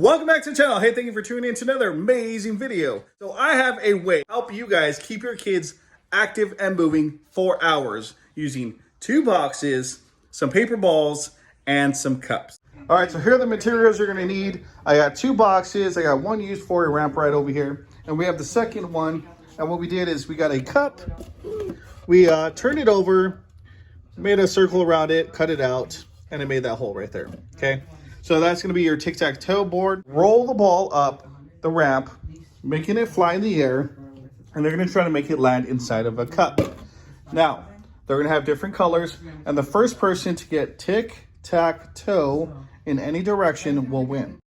Welcome back to the channel. Hey, thank you for tuning in to another amazing video. So I have a way to help you guys keep your kids active and moving for hours using 2 boxes, some paper balls, and some cups. All right, so here are the materials you're gonna need. I got 2 boxes. I got one used for a ramp right over here. And we have the second one. And what we did is we got a cup. We turned it over, made a circle around it, cut it out, and it made that hole right there, okay? So that's gonna be your tic-tac-toe board. Roll the ball up the ramp, making it fly in the air, and they're gonna try to make it land inside of a cup. Now, they're gonna have different colors, and the first person to get tic-tac-toe in any direction will win.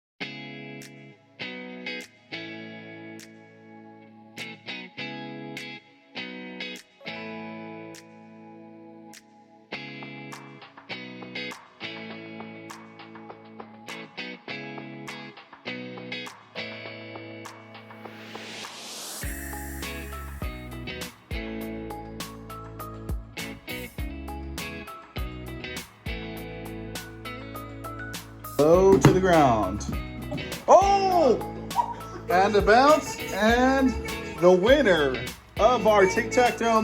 Low to the ground. Oh! And the bounce, and the winner of our tic-tac-toe